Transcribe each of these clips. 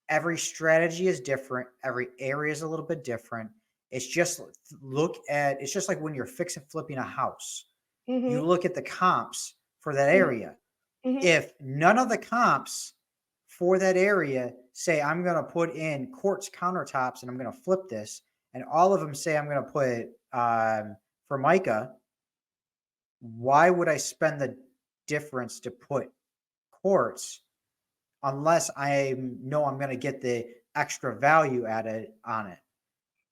every strategy is different. Every area is a little bit different. It's just it's just like when you're fixing flipping a house. You Mm-hmm. look at the comps for that Mm-hmm. area. Mm-hmm. If none of the comps for that area say I'm going to put in quartz countertops and I'm going to flip this, and all of them say I'm going to put Formica, why would I spend the difference to put quartz unless I know I'm going to get the extra value added on it?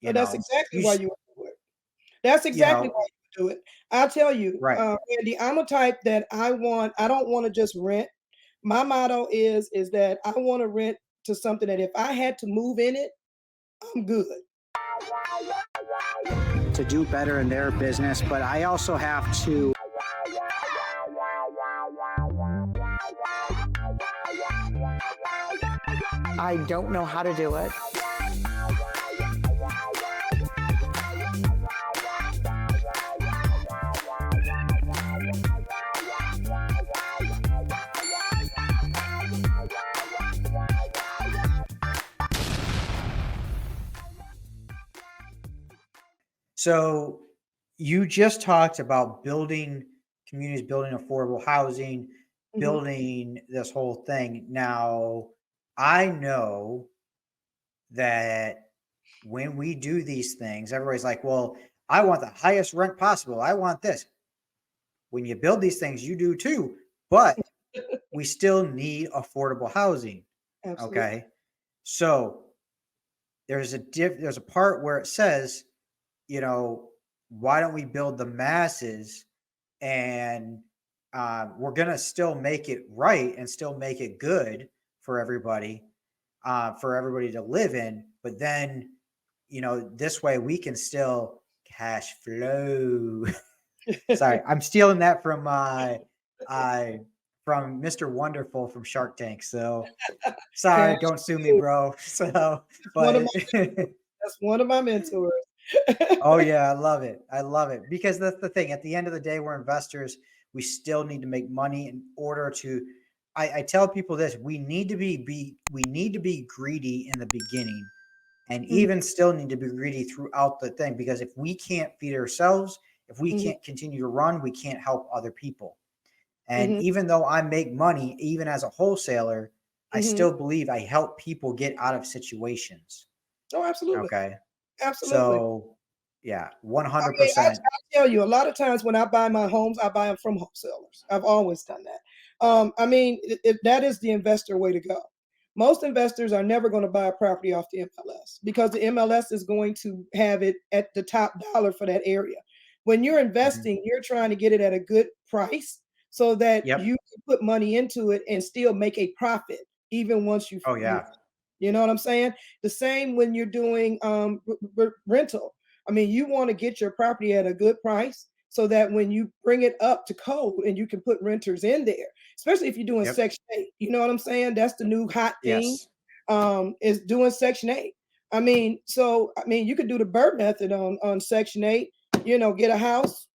You But that's know, exactly you why sh- you would do it. That's you exactly why know, you would do it. I'll tell you, right. Andy, I'm a type that I don't want to just rent. My motto is that I want to rent to something that if I had to move in it, I'm good. To do better in their business, but I also have to. I don't know how to do it. So you just talked about building communities, building affordable housing, Mhm. building this whole thing. Now, I know that when we do these things, everybody's like, well, I want the highest rent possible. I want this. When you build these things, you do too, but we still need affordable housing. Absolutely. Okay. So there's a part where it says, you know, why don't we build the masses and we're gonna still make it right and still make it good for everybody to live in. But then, this way we can still cash flow. Sorry, I'm stealing that uh, from Mr. Wonderful from Shark Tank. So sorry, Cash don't sue me, flow. bro. So, That's one of but my that's one of my mentors. oh yeah, I love it. I love it because that's the thing. At the end of the day, we're investors. We still need to make money in order to. I tell people this: we need to be greedy in the beginning, and Mhm, even still need to be greedy throughout the thing. Because if we can't feed ourselves, if we mhm, can't continue to run, we can't help other people. And mhm, even though I make money, even as a wholesaler, I mhm. still believe I help people get out of situations. Oh, absolutely. Okay, Absolutely. so yeah, I mean, 100%. I tell you, a lot of times when I buy my homes, I buy them from wholesalers. I've always done that. I mean, that is the investor way to go. Most investors are never going to buy a property off the MLS because the MLS is going to have it at the top dollar for that area. When you're Mhm. investing, you're trying to get it at a good price so that Yep. you can put money into it and still make a profit even once Oh, you yeah. you know what I'm saying? The same when you're doing rental. I mean, you want to get your property at a good price so that when you bring it up to code and you can put renters in there, especially if you're doing Yep. Section 8. You know what I'm saying? That's the new hot thing, Yes. is doing Section 8. I mean, you could do the Bird method on Section 8. Get a house,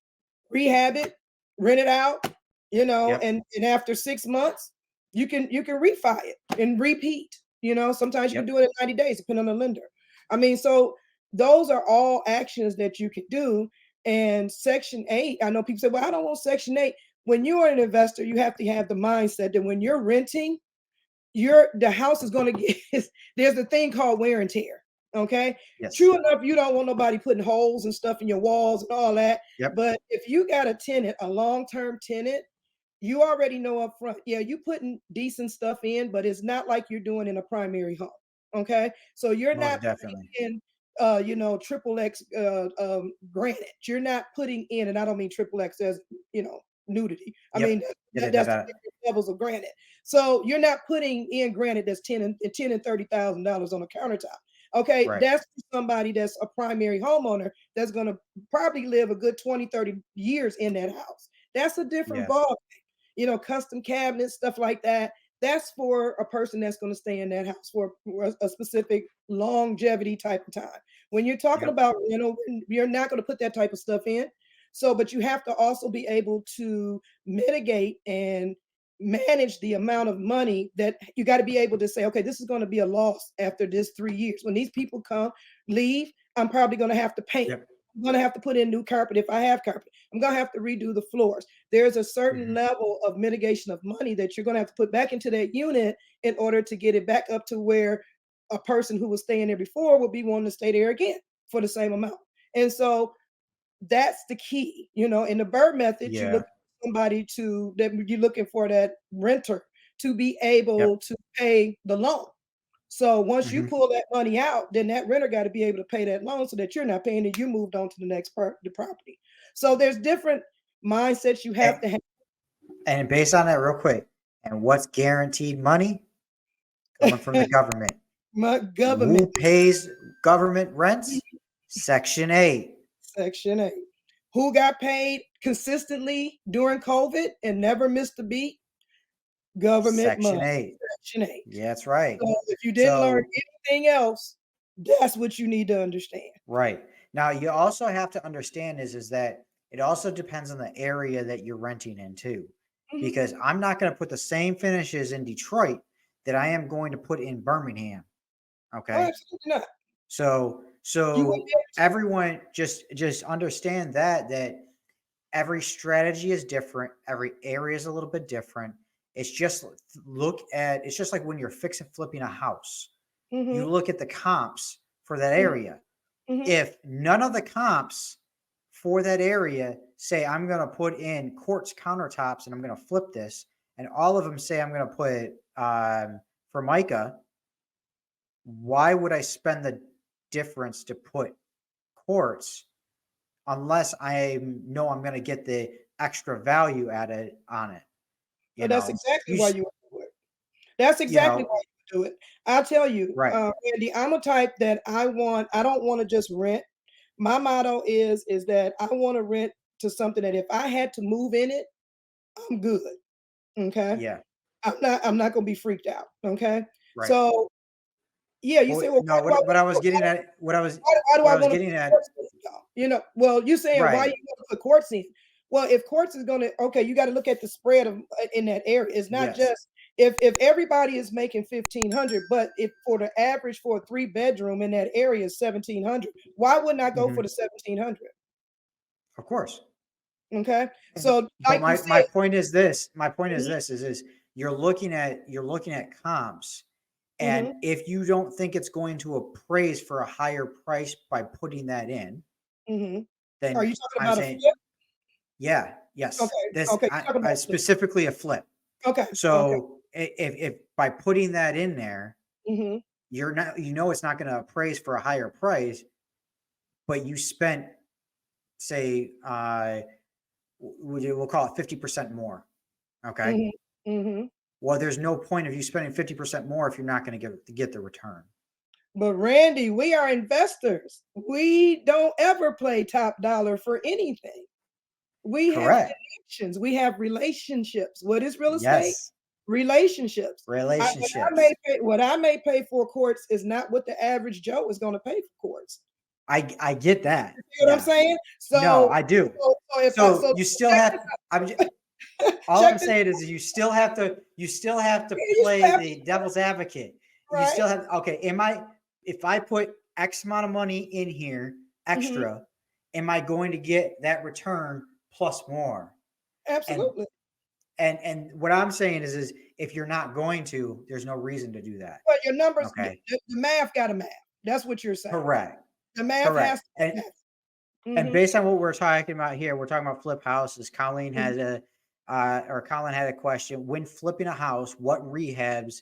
rehab it, rent it out. Yep. And after 6 months, you can refi it and repeat. Sometimes you can Yep. do it in 90 days, depending on the lender. I mean, so those are all actions that you can do. And Section 8, I know people say, well, I don't want Section 8. When you are an investor, you have to have the mindset that when you're renting, the house is going to get there's a thing called wear and tear. Okay. Yes. True enough, you don't want nobody putting holes and stuff in your walls and all that. Yep. But if you got a tenant, a long-term tenant, you already know up front, yeah, you putting decent stuff in, but it's not like you're doing in a primary home. Okay. So you're Most not definitely. putting in triple X granite. You're not putting in, and I don't mean triple X as nudity. I Yep. mean that's Da-da-da-da. levels of granite. So you're not putting in granite that's $10 and $30,000 on a countertop. Okay, Right. that's somebody that's a primary homeowner that's going to probably live a good 20, 30 years in that house. That's a different Yes. ball. Custom cabinets, stuff like that. That's for a person that's going to stay in that house for a specific longevity type of time. When you're talking Yep. about you're not going to put that type of stuff in. So, but you have to also be able to mitigate and manage the amount of money that you got to be able to say, okay, this is going to be a loss after this 3 years. When these people leave, I'm probably going to have to paint. Yep. I'm going to have to put in new carpet if I have carpet. I'm going to have to redo the floors. There's a certain Mhm. level of mitigation of money that you're going to have to put back into that unit in order to get it back up to where a person who was staying there before will be wanting to stay there again for the same amount. And so that's the key. In the Bird method, you Yeah. look for somebody that you're looking for that renter to be Yep. able to pay the loan. So once you Mhm. pull that money out, then that renter got to be able to pay that loan so that you're not paying it. You moved on to the next the property. So there's different mindsets you have And, to have. and based on that, real quick, and what's guaranteed money coming from the government? My Who government, pays government rents? Section 8. Section 8. Who got paid consistently during COVID and never missed a beat? Government Section money. 8. Section 8. Yeah, that's right. So if you didn't learn So, anything else, that's what you need to understand. right. Now, you also have to understand is that it also depends on the area that you're renting in too. Mhm. Because I'm not going to put the same finishes in Detroit that I am going to put in Birmingham. Oh, Okay. absolutely not. So You wouldn't so be able to. everyone just understand that every strategy is different, every area is a little bit different. It's just it's just like when you're fixing flipping a house. You Mhm, look at the comps for that mhm, area. mhm. If none of the comps for that area say I'm going to put in quartz countertops and I'm going to flip this, and all of them say I'm going to put Formica, why would I spend the difference to put quartz unless I know I'm going to get the extra value added on it? You But that's know, exactly you why sh- you would do it. That's you exactly why know, you would do it. I'll tell you, right? Andy, I'm a type that I don't want to just rent. My motto is that I want to rent to something that if I had to move in it, I'm good. Okay. Yeah, I'm not gonna be freaked out. Okay. right. So yeah, you say, Well, well, no, what I was getting at, why do what I I was want to getting put at, quartz in, y'all? Well, you saying why you right? want to put quartz in? Well, if quartz is gonna, okay, you got to look at the spread of in that area. It's not Yes. just if everybody is making 1,500, but if for the average for a 3-bedroom in that area is 1,700, why wouldn't I go for Mhm. the 1,700? Of course. Okay, And so but like you my said, point is this. My point is mhm, this is you're looking at comps, and mhm, if you don't think it's going to appraise for a higher price by putting that in, mhm. Are then you talking I'm about a saying, flip? yeah, yes, Okay, this okay, you're talking I about flip. specifically a flip. Okay, okay. So if by putting that in there, Mhm. you're not, it's not going to appraise for a higher price, but you spent, say, we'll call it 50% more. Okay. Mhm. Mhm. Well, there's no point of you spending 50% more if you're not going to get the return. But Randy, we are investors. We don't ever play top dollar for anything. We have Correct. connections. We have relationships. What is real estate? Yes. Relationships. Relationships. What I may pay for courts is not what the average Joe is going to pay for courts. I get that. You see what I'm Yeah. saying? No, I do. So if I So so you still check have, this I'm just, out. all I'm Check this. saying is you still have to You play still have to, the devil's advocate. You right? still have, okay, if I put X amount of money in here Hmm. extra, am I going to get that return plus more? And Absolutely. and what I'm saying is if you're not going to, there's no reason to do that. But your numbers, Okay. the math got to math. That's what you're saying. Correct. The math has Correct. to And math. and Mhm, based on what we're talking about here, we're talking about flip houses. mhm. Colin had a question. When flipping a house, what rehabs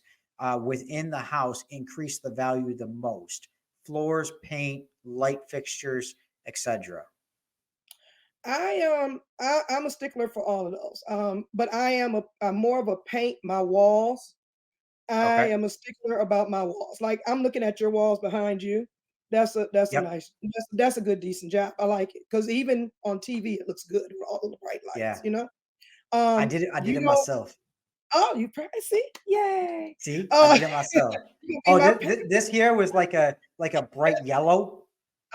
within the house increase the value the most? Floors, paint, light fixtures, etc. I'm a stickler for all of those. But I'm more of a paint my walls. I Okay. am a stickler about my walls. Like I'm looking at your walls behind you. That's a Yep. nice that's a good decent job. I like it because even on TV it looks good with all the bright lights. Yeah. I did You it don't. myself. Oh, you probably see. Yay. See, I Oh, did it myself. you can be Oh, my paint. this here was like a bright yellow.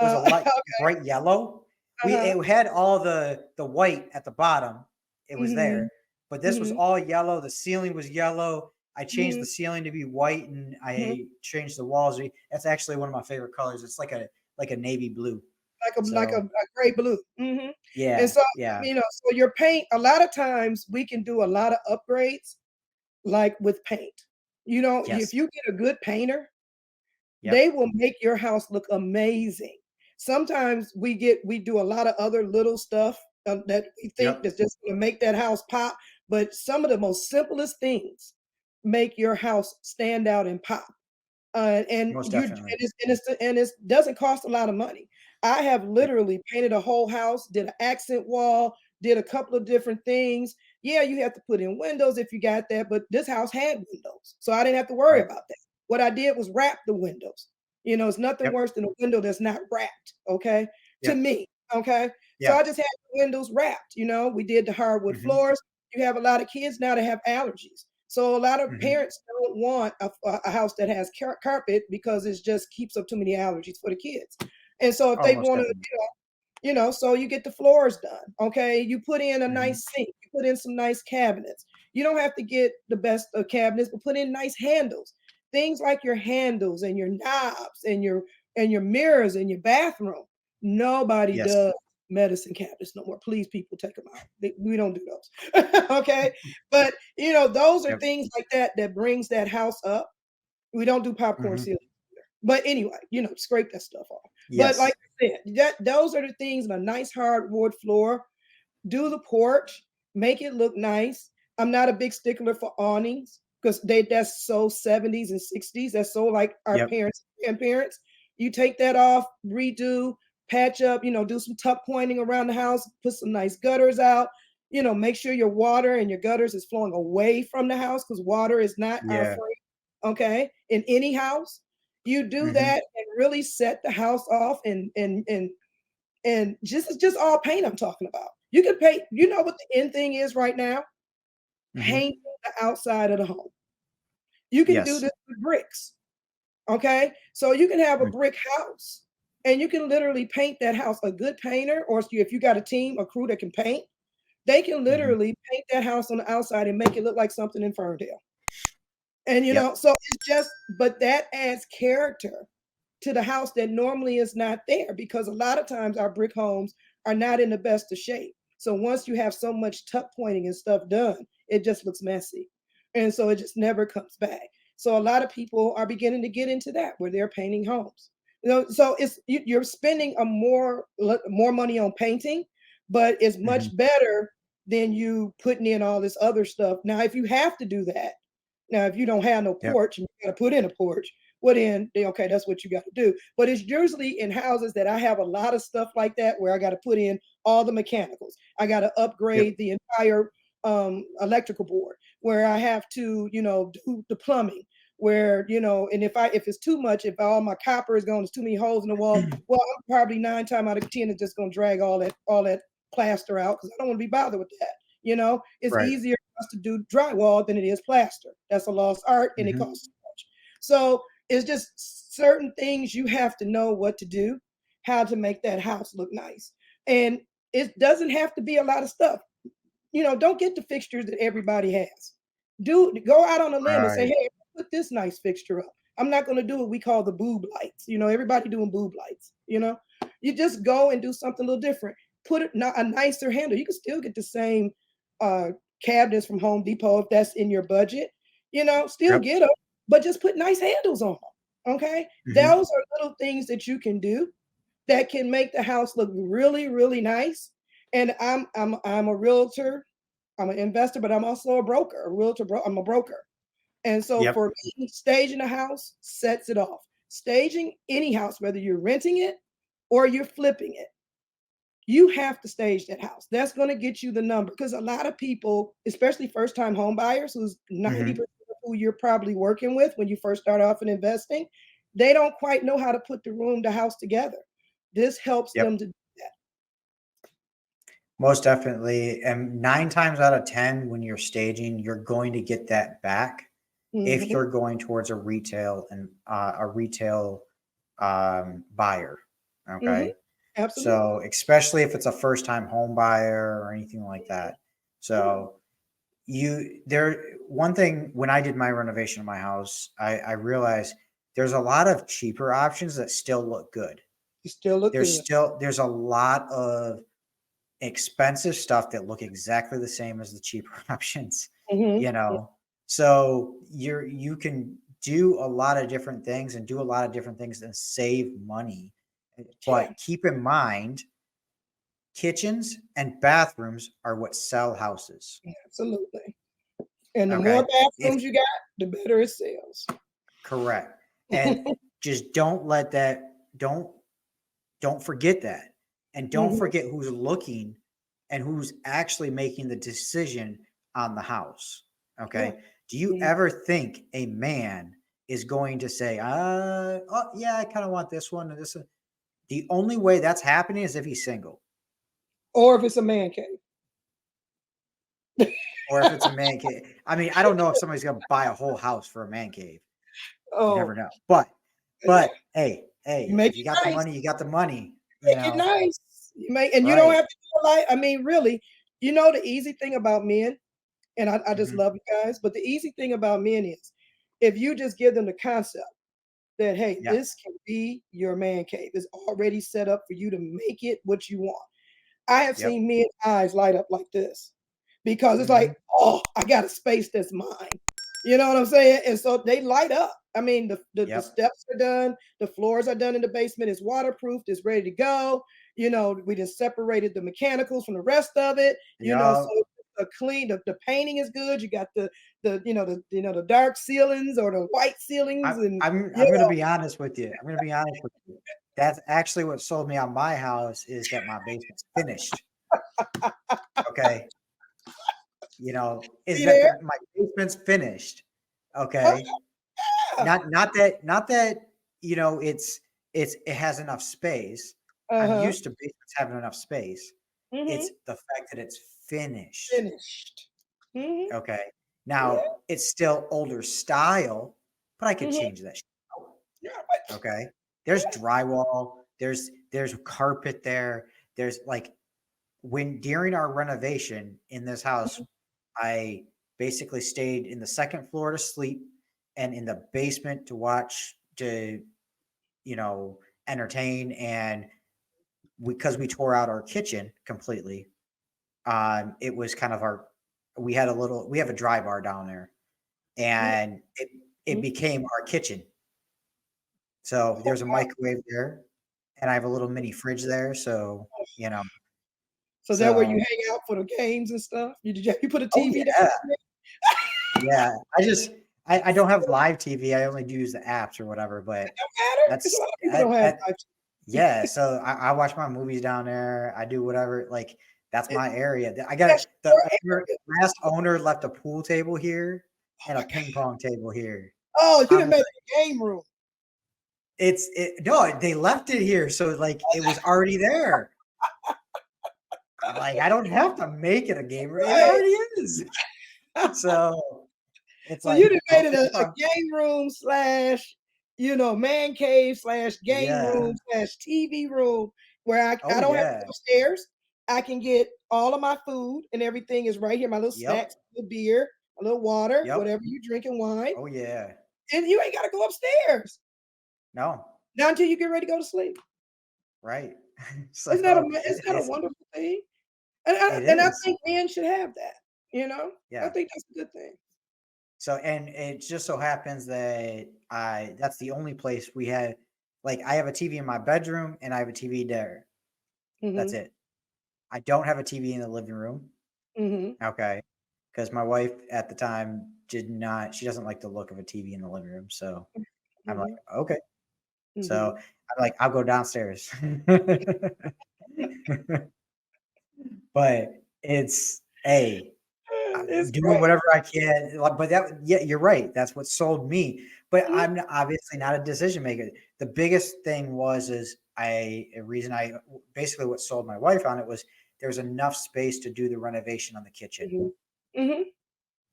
It was a light Okay. bright yellow. Uh-huh. It had all the white at the bottom. It was Mhm. there, but this was Mhm. all yellow. The ceiling was yellow. I changed Mhm. the ceiling to be white, and Mhm. I changed the walls. That's actually one of my favorite colors. It's like a navy blue. Like So a gray blue. Mhm. And yeah, so, yeah, so your paint, a lot of times we can do a lot of upgrades like with paint. If yes, you get a good painter, yep, they will make your house look amazing. Sometimes we do a lot of other little stuff that we think yep, that's just going to make that house pop, but some of the most simplest things make your house stand out and pop. And most you definitely. and it doesn't cost a lot of money. I have Yep, literally painted a whole house, did an accent wall, did a couple of different things. Yeah, you have to put in windows if you got that, but this house had windows, so I didn't have to worry right. about that. What I did was wrap the windows. It's nothing Yep, worse than a window that's not wrapped. Okay, to yep, me. Okay, so yeah. I just had the windows wrapped. We did the hardwood Hmm. floors. You have a lot of kids now that have allergies. So a lot of Hmm. parents don't want a house that has carpet because it just keeps up too many allergies for the kids. And so if Oh, they most want to, definitely. so you get the floors done. Okay. You put in a Hmm. nice sink, you put in some nice cabinets. You don't have to get the best of cabinets, but put in nice handles. Things like your handles and your knobs and your mirrors in your bathroom. Nobody Yes. does medicine cabinets no more. Please, people, take them out. We don't do those. Okay. But those are Yep. things like that brings that house up. We don't do popcorn Hmm. ceilings either. But anyway, scrape that stuff off. But like Yes. I said, those are the things in a nice hardwood floor. Do the porch, make it look nice. I'm not a big stickler for awnings because that's so 70s and 60s. That's so like our Yep. parents and grandparents. You take that off, redo, patch up, do some tuck pointing around the house, put some nice gutters out. Make sure your water and your gutters is flowing away from the house because water is not our Yeah. friend. Okay. In any house, you do Hmm. that and really set the house off and just all paint I'm talking about. You can paint, what the end thing is right now? Hmm. Painting the outside of the home. You can do Yes. this with bricks. Okay. So you can have a Mm. brick house and you can literally paint that house. A good painter, or if you got a team, a crew that can paint, they can Hmm. literally paint that house on the outside and make it look like something in Ferndale. And Yep. so it's just, but that adds character to the house that normally is not there because a lot of times our brick homes are not in the best of shape. So once you have so much tuck pointing and stuff done, it just looks messy. And so it just never comes back. So a lot of people are beginning to get into that where they're painting homes. So you're spending more money on painting, but it's Hmm. much better than you putting in all this other stuff. Now, if you have to do that, now if you don't have no Yep. porch and you got to put in a porch, well then okay, that's what you got to do. But it's usually in houses that I have a lot of stuff like that where I got to put in all the mechanicals. I got to Yep. upgrade the entire electrical board, where I have to do the plumbing, where and if it's too much, if all my copper is going, there's too many holes in the wall, well, I'm probably 9 times out of 10 is just going to drag all that plaster out because I don't want to be bothered with that. It's Right. easier for us to do drywall than it is plaster. That's a lost art and it Hmm. costs too much. So it's just certain things you have to know what to do, how to make that house look nice. And it doesn't have to be a lot of stuff. Don't get the fixtures that everybody has. Go out on a limb and say, Right. hey, put this nice fixture up. I'm not going to do what we call the boob lights. Everybody doing boob lights. You just go and do something a little different. Put a nicer handle. You can still get the same uh, cabinets from Home Depot if that's in your budget. Still Yep. get them, but just put nice handles on them. Okay, Hmm. those are little things that you can do that can make the house look really, really nice. And I'm a realtor, I'm an investor, but I'm also a broker, a realtor. I'm a broker, and so Yep. for me, staging a house sets it off. Staging any house, whether you're renting it or you're flipping it, you have to stage that house. That's going to get you the number because a lot of people, especially first-time home buyers, who's Hmm. 90% of who you're probably working with when you first start off in investing, they don't quite know how to put the house together. This helps Yep. them to do that. Most definitely. And 9 times out of 10, when you're staging, you're going to get that back if Mhm, you're going towards a retail buyer. mhm, Okay. absolutely. So especially if it's a first time home buyer or anything like that. So one thing when I did my renovation of my house, I realized there's a lot of cheaper options that still look good. You still look good. There's a lot of expensive stuff that look exactly the same as the cheaper options, Mm-hmm. you know. So you can do a lot of different things and do a lot of different things and save money. Yeah, But keep in mind, kitchens and bathrooms are what sell houses. absolutely. And the more Okay. If bathrooms you got, the better it sells. correct. And just don't let that, don't forget that. And don't Hmm. forget who's looking and who's actually making the decision on the house. Yeah. Okay. Do you Mhm. ever think a man is going to say, oh, yeah, I kind of want this one and this one? The only way that's happening is if he's single Or if it's a man cave. or if it's a man cave. I mean, I don't know if somebody's going to buy a whole house for a man cave. You Oh, never know. yeah. You Hey, make if you it got the nice. money, you got the money, you Make it know? nice. You make, and you don't Right. have to do a lot. I mean, really, you know the easy thing about men, and I just Mhm. love you guys, but the easy thing about men is if you just give them the concept that, hey, Yeah. this can be your man cave. It's already set up for you to make it what you want. I have Yep. seen men's eyes light up like this because it's Mhm. like, oh, I got a space that's mine. You know what I'm saying? And so they light up. I mean, the Yep. steps are done, the floors are done in the basement, it's waterproof, it's ready to go. You know, we just separated the mechanicals from the rest of it, you know, so Yep. the clean, the painting is good. You got the dark ceilings or the white ceilings, and you I'm gonna know, be honest with you. I'm gonna be honest with you. That's actually what sold me on my house is that my basement's finished. Okay. Is see that there? my basement's finished. Okay. Not that, it has enough space. I'm Uh-huh. used to basements having enough space. It's Hmm. the fact that it's finished. Finished. Hmm. Okay. Yeah. Now it's still older style, but I could Hmm. change that shit out. Yeah, but Okay. There's drywall, there's carpet there. There's like when during our renovation in this house, I basically stayed in the second floor to sleep and in the basement to watch to, you know, entertain and because we tore out our kitchen completely, it was kind of we have a dry bar down there mhm, and it mhm. became our kitchen. So there's a microwave there, and I have a little mini fridge there. So you know, So that where you so hang out for the games and stuff? You put a oh TV down yeah, there? yeah. I don't have live TV. I only do use the apps or whatever. But Don't matter. There's a that's lot of people don't have live yeah. So I watch my movies down there. I do whatever. Like that's TV. my area. I got That's the your owner, area. last owner left a pool table here Oh and a my God. ping pong table here. Oh, you I'm done made it a game room. no, they left it here, so like it was already there. I'm like, I don't have to make it a game room. It Right. already is. So it's So you like, done made it okay, a game room slash, man cave slash game yeah. room slash TV room where Oh I don't have to yeah. go upstairs. I can get all of my food and everything is right here. My little Yep. snacks, a little beer, a little water, Yep. whatever you drinking wine. Oh yeah. And you ain't got to go upstairs. No. Not until you get ready to go to sleep. Right. Isn't that a So isn't that a wonderful thing? And it I is. think men should have that, you know? I Yeah. think that's a good thing. So and it just so happens that that's the only place we have like I have a TV in my bedroom and I have a TV there. That's Mhm. it. I don't have a TV in the living room. Mhm. Okay. Because my wife at the time she doesn't like the look of a TV in the living room. So I'm like, Mhm. okay. So Mhm. I'm like, I'll go downstairs. But it's It's doing great. whatever I can. But yeah, you're right. That's what sold me. But Mhm. I'm obviously not a decision maker. The biggest thing is a reason basically what sold my wife on it was there's enough space to do the renovation on the kitchen. Mhm. Mhm.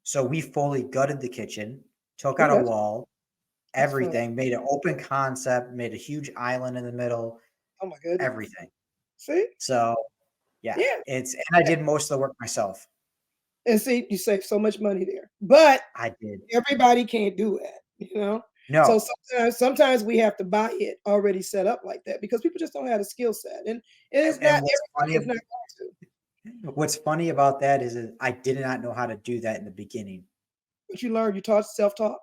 So we fully gutted the kitchen, took out Ooh, a wall, that's fun. everything, made an open concept, made a huge island in the middle, Oh my goodness. everything. See? So yeah, Yeah. and I did most of the work myself. And see, you save so much money there. But I did. everybody can't do that, you know? So No. sometimes we have to buy it already set up like that because people just don't have the skill set. And it is not And everybody is not going to. what's funny about that is that I did not know how to do that in the beginning. But you learn, you taught self-taught.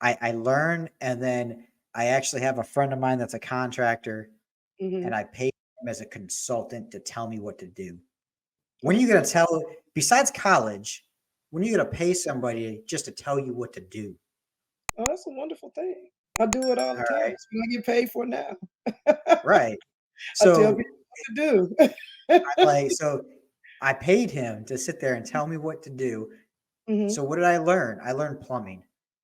I learned, and then I actually have a friend of mine that's a contractor, Hmm. and I paid him as a consultant to tell me what to do. Oh, When are you that's gonna good. tell, besides college, when are you gonna pay somebody just to tell you what to do? Oh, that's a wonderful thing. I do it all the All time. right. That's what I get paid for now. Right. I tell So people what to do. so I paid him to sit there and tell me what to do. Hmm. So what did I learn? I learned plumbing.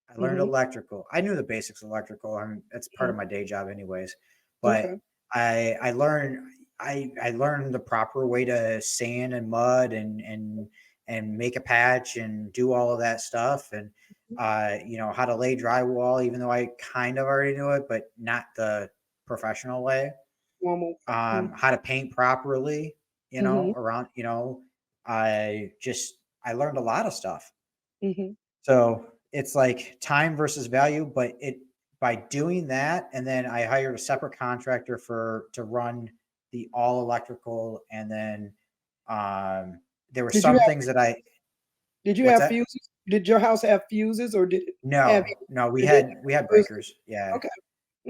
I learned Hmm. electrical. I knew the basics of electrical. It's part Hmm. of my day job anyways. But Okay. I learned I learned the proper way to sand and mud and make a patch and do all of that stuff, and how to lay drywall, even though I kind of already knew it, but not the professional way. Normal. How to paint properly, Mm-hmm. around, I learned a lot of stuff. Hmm. So it's like time versus value, but by doing that, and then I hired a separate contractor to run the all electrical, and then there were Did you some have things that I did you what's have that? fuses? Did your house have fuses or did it have No, we it didn't had have fuses? breakers. Yeah. Okay.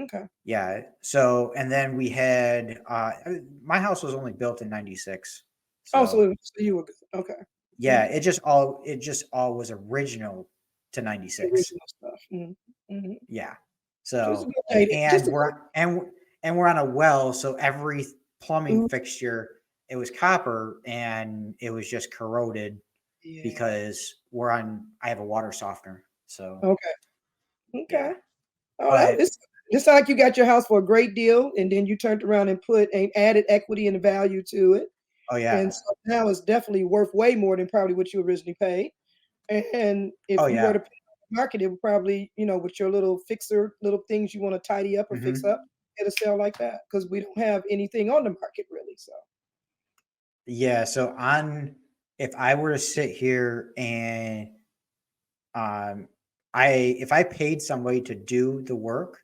Okay. Yeah. So and then we had my house was only built in 96. Oh, So so you were good. Okay. yeah, Mhm. it just all was original to The 96. original stuff. Mhm. Mhm. Yeah. Just a So good way to just and a good. we're on a well, so every plumbing Mhm. fixture, it was copper and it was just corroded Yeah. because I have a water softener. So Okay. yeah. Okay. Oh, that But it's like you got your house for a great deal, and then you turned around and put and added equity and value to it, oh and yeah. so now it's definitely worth way more than probably what you originally paid. And Oh if you were yeah. to pay on the market, it would probably, with your little fixer, little things you want to tidy up or fix Hmm. up, it'll sell like that because we don't have anything on the market really. So, Yeah. So on if I were to sit here and um if I paid somebody to do the work,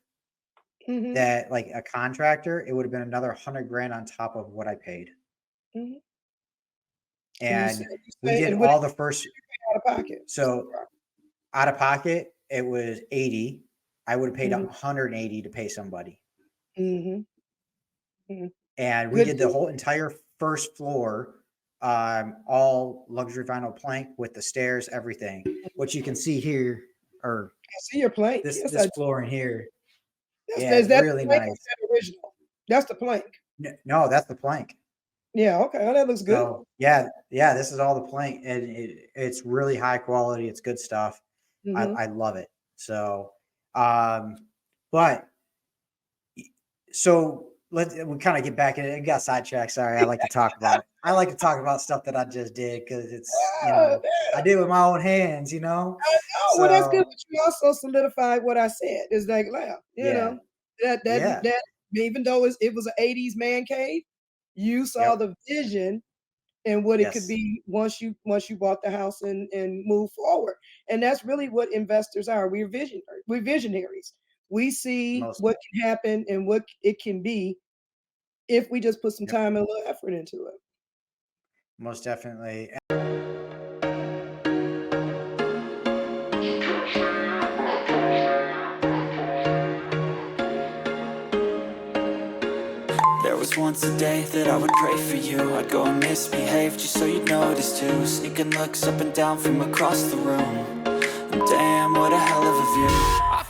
hmm. that like a contractor, it would have been another 100 grand on top of what I paid. Hmm. And And you we say, did and what all the first, out of pocket? so out of pocket, it was 80. I would have paid Mm-hmm. 180 to pay somebody. Hmm. Hmm. And we Good did the deal. whole entire first floor, all luxury vinyl plank with the stairs, everything. What you can see here, or I see your plank. Yes, this I do. floor in here. Yeah, Is it's that the really plank or is nice. that original? That's the plank. No, that's the plank. Yeah. Okay. Oh, that looks good. So yeah, this is all the plank, and it's really high quality. It's good stuff. Hmm. I love it. So, um, but so we kind of get back in it. Got sidetracked. Sorry, I like to talk about stuff that I just did because it's Ah, I did it with my own hands. oh, well, that's good, So but you also solidified what I said. It's like, wow, yeah, yeah, that even though it was an '80s man cave, you saw yep, the vision and what it could yes, be once you bought the house and move forward. And that's really what investors are. We're visionary. We're visionaries. We see most what can happen and what it can be if we just put some yep, time and a little effort into it. most definitely. There was once a day that I would pray for you. I'd go and misbehave just so you'd notice too. Sneaking looks up and down from across the room. And damn, what a hell of a view.